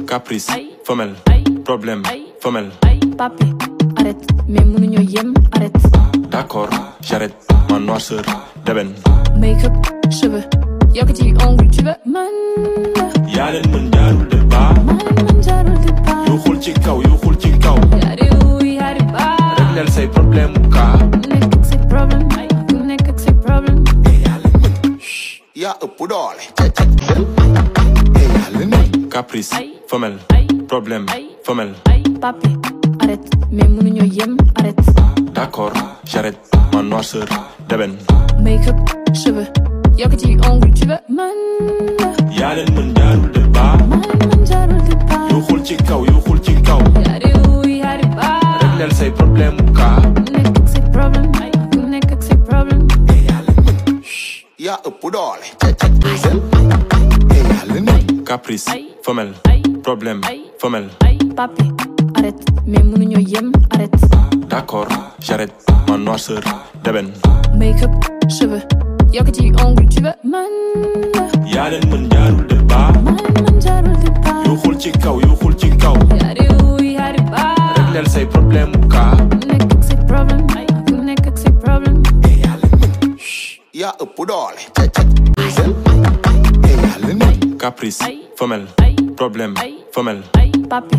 Caprice, femelle, problème, femelle. Papi, arrête, mais mënuñoo yem, arrête. D'accord, j'arrête, ma noirceur d'ébène. Make-up, cheveux, yokk ci ongle, tu veux man. yaa leen mën jaarul de baa. Man jaarul de baa. yu xul ci kaw, yu xul ci kaw. yaari baa. régleel say problème mu kaa. Nekk ak say problème, ku nekk ak say problème. yaa ëpp doole. Caprice, femelle, problème, femelle. Papi, arrête, mais mënuñoo yem, arrête. D'accord, j'arrête, ma noirceur d'ébène. Make-up, cheveux, yokk ci ongle, tu veux man. yaa leen mën jaarul de baa. Man jaarul de baa. yu xul ci kaw, yu xul ci kaw. yaari baa. régleel say problème mu kaa. Nekk ak say problème, ku nekk ak say problème. yaa ëpp doole. Caprice, femelle, problème, femelle. Papi, arrête, mais mënuñoo yem, arrête. D'accord, j'arrête, ma noirceur d'ébène. Make-up, cheveux, yokk ci ongle, tu veux man. yaa leen mën jaarul de baa. Man jaarul de baa. yu xul ci kaw, yu xul ci kaw. yaari baa. régleel say problème mu kaa. Nekk ak say problème, ku nekk ak say problème. yaa ëpp doole. Caprice, femelle, problème, femelle. Papi,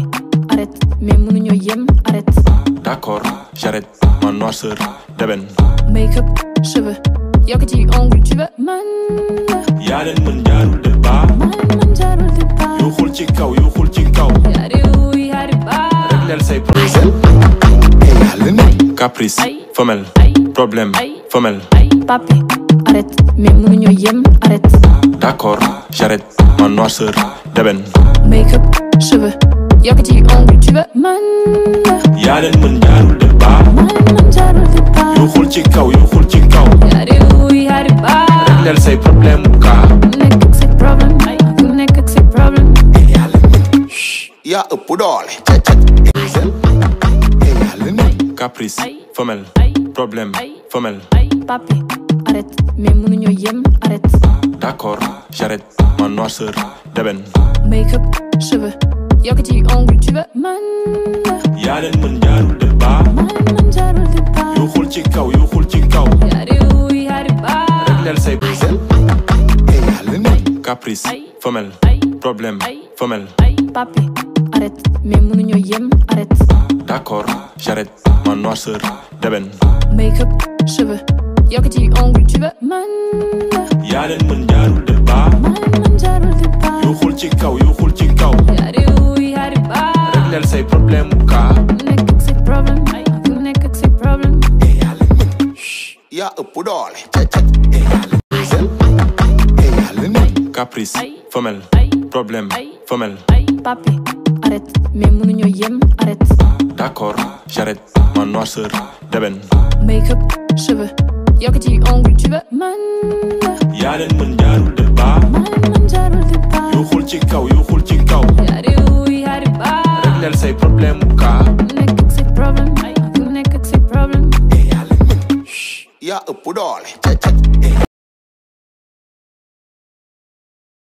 arrête, mais mënuñoo yem, arrête. D'accord, j'arrête, ma noirceur d'ébène. Make-up, cheveux, yokk ci ongle, tu veux man. yaa leen mën jaarul de baa. Man jaarul de baa. yu xul ci kaw, yu xul ci kaw. yaari baa. régleel say problème. Caprice, femelle, problème, femelle. Papi, arrête, mais mënuñoo yem, arrête. D'accord, j'arrête, ma noirceur d'ébène. Make-up, cheveux, yokk ci ongle, tu veux man. yaa leen mën jaarul de baa. Man jaarul de baa. yu xul ci kaw, yu xul ci kaw. yaari baa. régleel say problème mu kaa. Nekk ak say problème, ku nekk ak say problème. yaa ëpp doole. Caprice, femelle, problème, femelle. Papi, arrête, mais mënuñoo yem, arrête. D'accord, j'arrête, ma noirceur d'ébène. Make-up, cheveux, yokk ci ongle, tu veux man. yaa leen mën jaarul de baa. Man jaarul de baa. yu xul ci kaw, yu xul ci kaw. yaari baa. régleel say Caprice, femelle, problème, femelle. Papi, arrête, mais mënuñoo yem, arrête. D'accord, j'arrête, ma noirceur d'ébène. Make-up, cheveux, yokk ci ongle, tu veux man. yaa leen mën jaarul de baa. Man jaarul de baa. yu xul ci kaw, yu xul ci kaw. yaari baa. régleel say problème mu kaa. Nekk ak say problème, ku nekk ak say problème. yaa ëpp doole. Caprice, femelle, problème, femelle. Papi, arrête, mais mënuñoo yem, arrête. D'accord, j'arrête, ma noirceur d'ébène. Make-up, cheveux, yokk ci ongle, tu veux man. yaa leen mën jaarul de baa. Man jaarul de baa. yu xul ci kaw, yu xul ci kaw. yaari baa. régleel say problème mu kaa. Nekk ak say problème, ku nekk ak say problème. yaa ëpp doole.